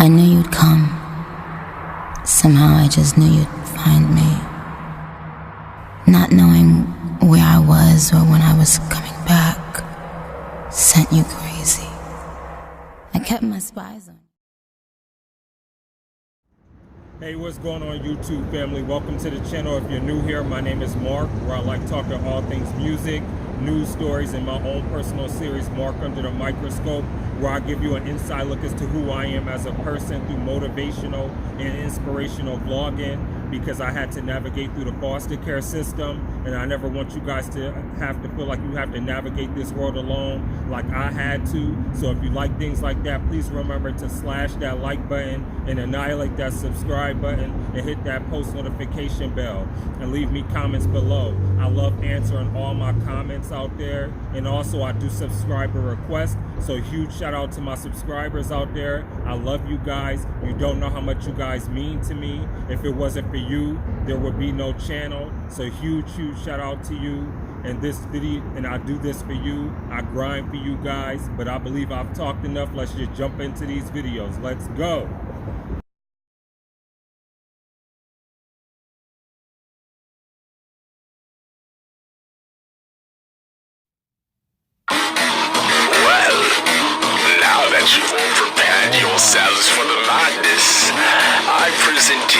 I knew you'd come. Somehow I just knew you'd find me. Not knowing where I was or when I was coming back sent you crazy. I kept my spies on you. Hey, what's going on, YouTube family? Welcome to the channel. If you're new here, my name is Mark, where I like talking all things music, news stories, and my own personal series, Mark Under the Microscope, where I give you an inside look as to who I am as a person through motivational and inspirational vlogging, because I had to navigate through the foster care system, and I never want you guys to have to feel like you have to navigate this world alone like I had to. So if you like things like that, please remember to slash that like button and annihilate that subscribe button and hit that post notification bell and leave me comments below. I love answering all my comments out there, and also I do subscriber requests, so huge shout out to my subscribers out there. I love you guys. You don't know how much you guys mean to me. If it wasn't for you, there would be no channel. So huge shout out to you. And this video, and I do this for you. I grind for you guys, but I believe I've talked enough. Let's just jump into these videos. Let's go. You've prepared yourselves for the madness. I present to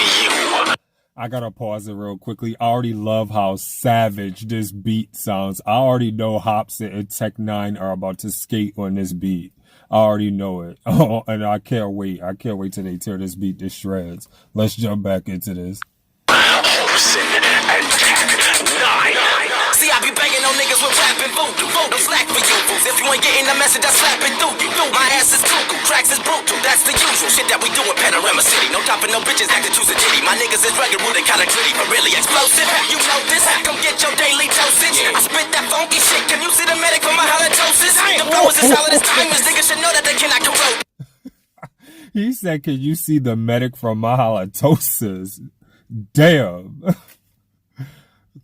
you. I gotta pause it real quickly. I already love how savage this beat sounds. I already know Hopsin and N9ne are about to skate on this beat. I already know it. Oh, and I can't wait. I can't wait till they tear this beat to shreds. Let's jump back into this. Hopsin and N9ne. See, I be banging on niggas with rapping voodoo. No slack for you, fools. If you ain't getting the message, I slap it through you. My ass is cuckoo, tracks is brutal. That's the usual shit that we do in Panorama City. No top and no bitches acting too sedity. My niggas is rugged, rude, and kinda gritty, but really explosive. You know this, come get your daily dosage. I spit that funky shit. Can you see the medic for my halitosis? The flow is as solid as diamonds. Niggas should know that they cannot corrode. He said, can you see the medic from my halitosis? Damn.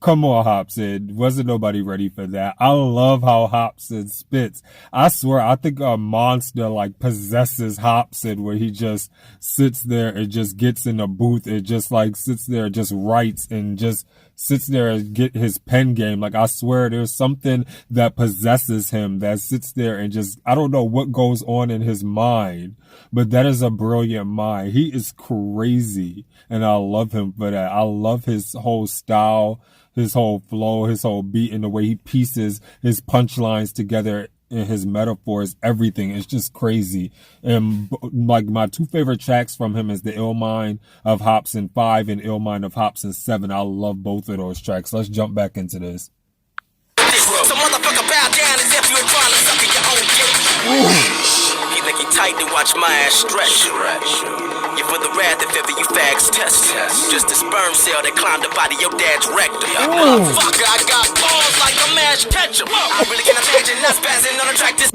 Come on, Hopsin. Wasn't nobody ready for that. I love how Hopsin spits. I swear, I think a monster like possesses Hopsin, where he just sits there and just gets in the booth and just like sits there and just writes and just sits there and get his pen game. Like, I swear there's something that possesses him that sits there and just, I don't know what goes on in his mind, but that is a brilliant mind. He is crazy, and I love him for that. I love his whole style, his whole flow, his whole beat, and the way he pieces his punchlines together and his metaphors. Everything is just crazy. And like, my two favorite tracks from him is the Ill Mind of Hopsin 5 and Ill Mind of Hopsin 7. I love both of those tracks. Let's jump back into this. So motherfucker bow down as if you're trying to suck in your own dick. He think he tight to watch my ass stretch. You for the wrath if ever you fags test. Just a sperm cell that climbed up out of your dad's rectum. Motherfucker, I got balls like a mashed ketchup. I really can't imagine us passing on a track this.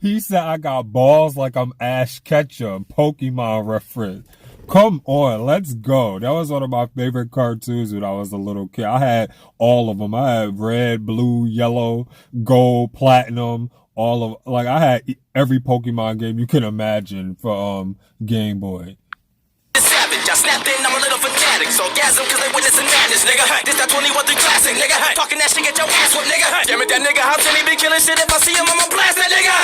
He said, I got balls like I'm Ash Ketchum. Pokemon reference. Come on, let's go. That was one of my favorite cartoons when I was a little kid. I had all of them. I had red, blue, yellow, gold, platinum, all of, like, I had every Pokemon game you can imagine for Game Boy. Savage, I snapped in, I'm a little fanatic. So gasm cause they witnessing madness, nigga. This that 21 through classic, nigga. Talking that shit, get your ass whooped, nigga. Damn it, that nigga Hopsin, he be killing shit. If I see him, I'ma blast that nigga.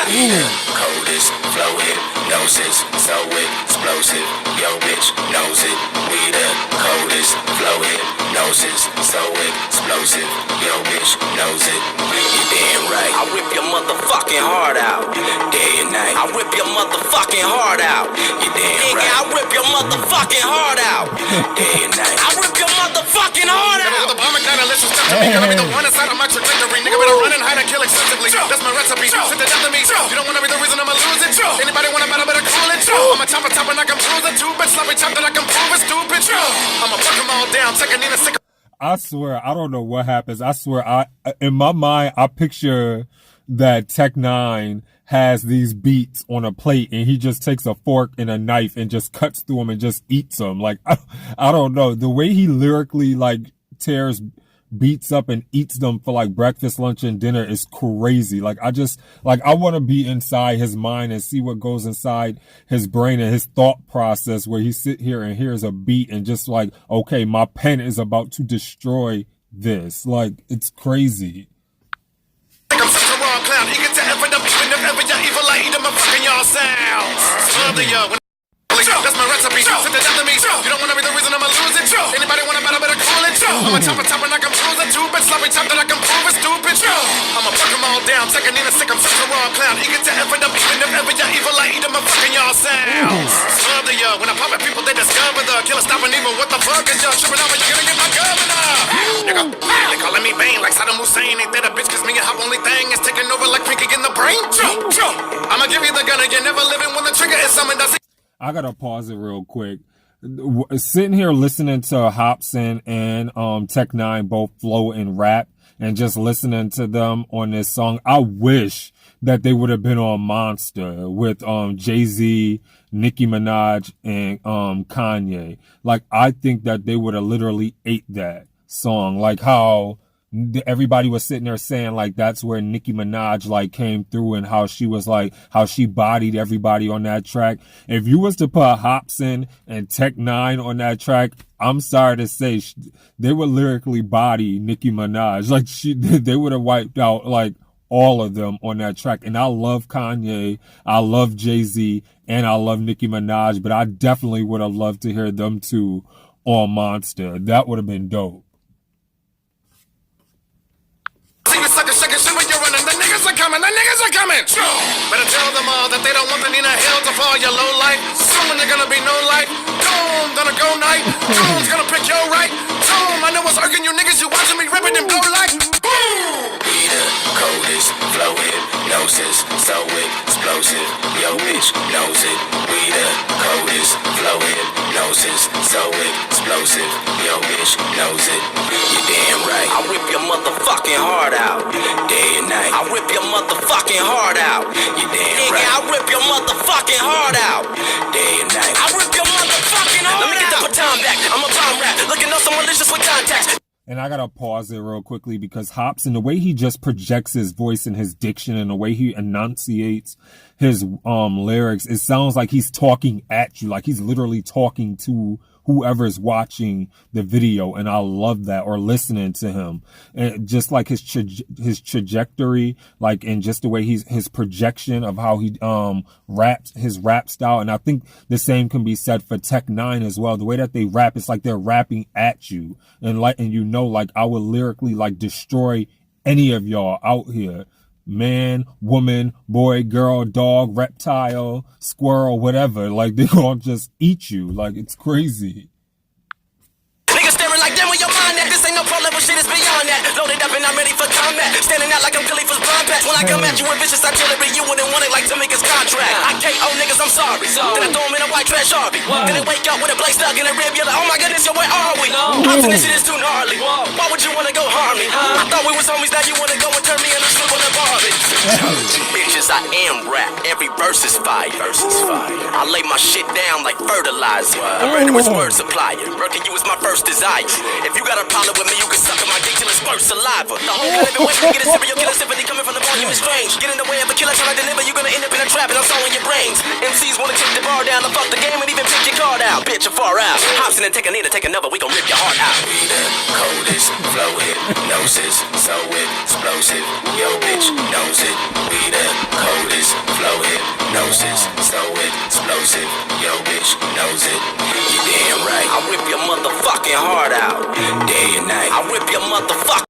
Coldest, flow hypnosis, so explosive. Yo, bitch knows it. We the coldest, flow hypnosis, so explosive. Yo, bitch knows it. You damn right. I rip your motherfucking heart out. Day and night. I rip your motherfucking heart out. You damn right. I rip your motherfucking heart out. Day and night. I rip your motherfucking heart out. The bomb kind of listen to me. Gonna be the one inside of my trajectory. Nigga better run and hide and kill excessively. That's my recipe. Sit the death of me. You don't wanna be the reason I'ma lose it. Anybody wanna battle, better call it. I'm a top and I can prove it. Two bitch sloppy chop that I can prove it. Stupid. I'ma fuck them all down. Take a Nina sick. I swear, I don't know what happens. I swear, in my mind, I picture that N9ne has these beats on a plate and he just takes a fork and a knife and just cuts through them and just eats them. Like, I don't know. The way he lyrically, like, tears beats up and eats them for like breakfast, lunch, and dinner is crazy. Like I want to be inside his mind and see what goes inside his brain and his thought process, where he sit here and hears a beat and just like, okay, my pen is about to destroy this. Like, it's crazy. I'm such a raw clown, eager to ever up, even if ever you're evil, I eat them and fucking y'all sounds. That's my recipe, sit the death of me. You don't wanna be the reason I'ma lose it. Anybody wanna battle, better call it. I'm a top and I can prove it. Two bitch sloppy top that I can prove it, stupid. I'ma fuck them all down, second in a sick, I'm such a raw clown. Eager to ever up, even if ever you're evil, I eat them and fucking y'all sounds. When I pop at people, they discover the killer stopping even what the fuck is y'all tripping over, you're gonna get my governor. Nigga, they calling me Bane like Saddam Hussein. Ain't that a bitch, cause me and Hop only thing is taking over like Pinky in the brain. I'ma give you the gun and you're never living when the trigger is summoned. I gotta pause it real quick. Sitting here listening to Hopsin and N9ne both flow and rap, and just listening to them on this song, I wish that they would have been on Monster with Jay-Z, Nicki Minaj, and Kanye. Like, I think that they would have literally ate that song. Like how everybody was sitting there saying like that's where Nicki Minaj like came through, and how she was like, how she bodied everybody on that track. If you was to put Hopsin and N9ne on that track, I'm sorry to say, they would lyrically body Nicki Minaj. Like they would have wiped out like all of them on that track. And I love Kanye, I love Jay-Z, and I love Nicki Minaj, but I definitely would have loved to hear them two on Monster. That would have been dope. The niggas are coming. Better tell them all that they don't want the Nina Hill to fall your low life. Soon they're gonna be no light. Doom, gonna go night. Doom's gonna pick your right. Doom, I know what's irking you niggas. You watching me rip it and blow like boom. We the coldest, flow hypnosis, so explosive. Yo, bitch knows it. We the coldest, flow hypnosis, so explosive. Yo, bitch knows it. You damn right. I whip your motherfucking heart out. Day and night. I whip your motherfucking heart out. You damn right. I rip your motherfucking heart out. Day and night. I rip your motherfucking heart out. Let me get the baton back. I'm a bomb rap. Looking up some malicious with contacts. And I gotta pause it real quickly because Hopsin, the way he just projects his voice and his diction and the way he enunciates his lyrics, it sounds like he's talking at you, like he's literally talking to whoever's watching the video. And I love that, or listening to him, and just like his trajectory, like, and just the way his projection of how he raps, his rap style. And I think the same can be said for N9ne as well. The way that they rap, it's like they're rapping at you, and you know, like I would lyrically like destroy any of y'all out here. Man, woman, boy, girl, dog, reptile, squirrel, whatever. Like, they're gonna just eat you. Like, it's crazy. Niggas staring like, damn, where your mind at? This ain't no pro level shit, it's beyond that. Loaded up and I'm ready for combat. Standing out like I'm Khalifa's bomb patch. When I come at you with vicious artillery, you wouldn't want it like to make his contract. I KO niggas, I'm sorry. Then I throw him in a white trash Harvey. Then I wake up with a blade stuck in a rib. You're like, oh my goodness, yo, where are we? Hopsin, this shit is too gnarly. Why would you wanna go harm me? I thought we was homies, now you wanna go and turn me into slip on the Barbie. Bitches, I am rap. Every verse is fire. I lay my shit down like fertilizer. A murderous word supplier. Murking you is my first desire. If you got a problem with me, you can suck on my dick till it spurts saliva. The whole kind of way to get a serial killer sympathy coming from the volume is strange. Get in the way of a killer trying to deliver, you're gonna end up in a trap and I'm sewing your brains. MCs wanna kick the bar down, to fuck the game and even pick your card out. Bitch, you're far out. Hopsin and N9ne to take another, we gon' rip your heart out. We the coldest, flow hypnosis, so explosive. Yo, bitch knows it. We the coldest, flow hypnosis, so explosive. Yo, bitch knows it. You damn right. I whip your motherfucking heart out. Day and night. I whip your motherfucking.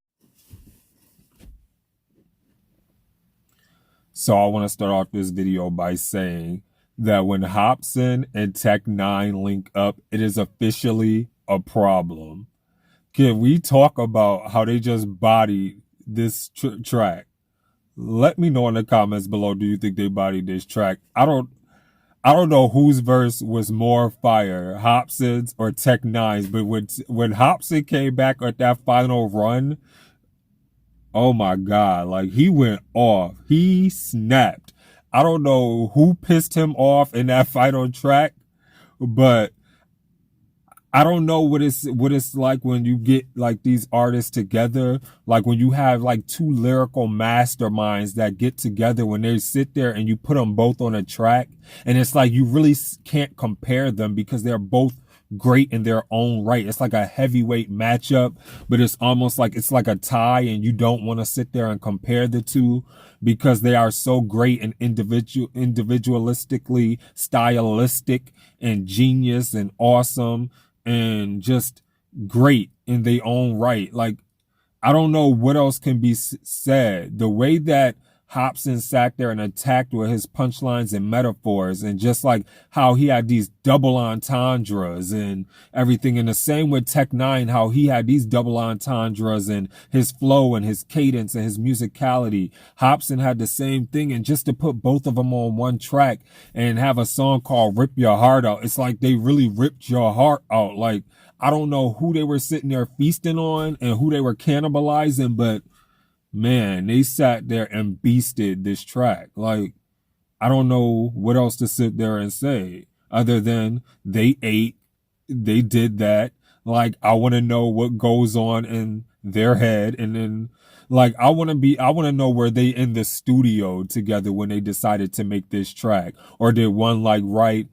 So I want to start off this video by saying that when Hopsin and N9ne link up, it is officially a problem. Can we talk about how they just bodied this track? Let me know in the comments below. Do you think they bodied this track? I don't know whose verse was more fire, Hopsin's or N9ne's. But when Hopsin came back at that final run, oh my God, like he went off. He snapped. I don't know who pissed him off in that final track, but I don't know what it's like when you get like these artists together, like when you have like two lyrical masterminds that get together, when they sit there and you put them both on a track, and it's like you really can't compare them because they're both great in their own right. It's like a heavyweight matchup, but it's almost like it's like a tie, and you don't want to sit there and compare the two because they are so great and individualistically stylistic and genius and awesome and just great in their own right. Like, I don't know what else can be said. The way that Hopsin sat there and attacked with his punchlines and metaphors, and just like how he had these double entendres and everything. And the same with N9ne, how he had these double entendres and his flow and his cadence and his musicality. Hopsin had the same thing. And just to put both of them on one track and have a song called Rip Your Heart Out, it's like they really ripped your heart out. Like, I don't know who they were sitting there feasting on and who they were cannibalizing, but man, they sat there and beasted this track. Like, I don't know what else to sit there and say other than they ate, they did that. Like, I want to know what goes on in their head. And then, like, I want to know, were they in the studio together when they decided to make this track? Or did one like write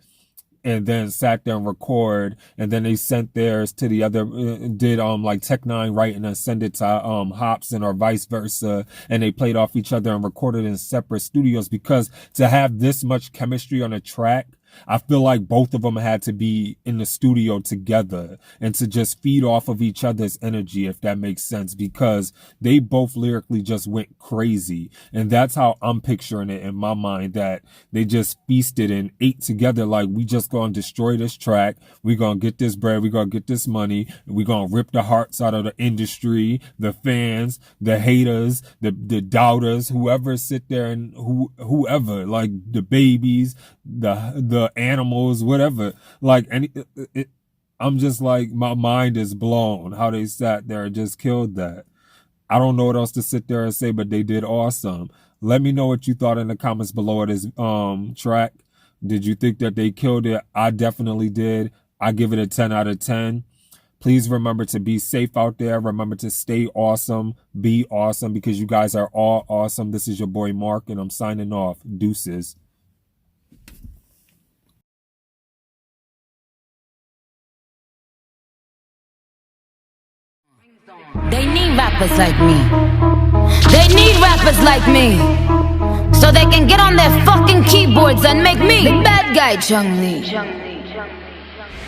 and then sat there and record, and then they sent theirs to the other, did like N9ne write and then send it to Hopsin, or vice versa, and they played off each other and recorded in separate studios? Because to have this much chemistry on a track, I feel like both of them had to be in the studio together and to just feed off of each other's energy, if that makes sense, because they both lyrically just went crazy. And that's how I'm picturing it in my mind, that they just feasted and ate together. Like, we just gonna destroy this track. We gonna get this bread. We gonna get this money. We gonna rip the hearts out of the industry, the fans, the haters, the doubters, whoever sit there and whoever, like the babies, the animals, whatever. Like, I'm just like, my mind is blown how they sat there and just killed that. I don't know what else to sit there and say, but they did awesome. Let me know what you thought in the comments below of this track. Did you think that they killed it? I definitely did. I give it a 10 out of 10. Please remember to be safe out there. Remember to stay awesome. Be awesome, because you guys are all awesome. This is your boy Mark, and I'm signing off. Deuces. They need rappers like me. They need rappers like me, so they can get on their fucking keyboards and make me the bad guy, Chung Lee.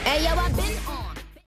Hey, yo,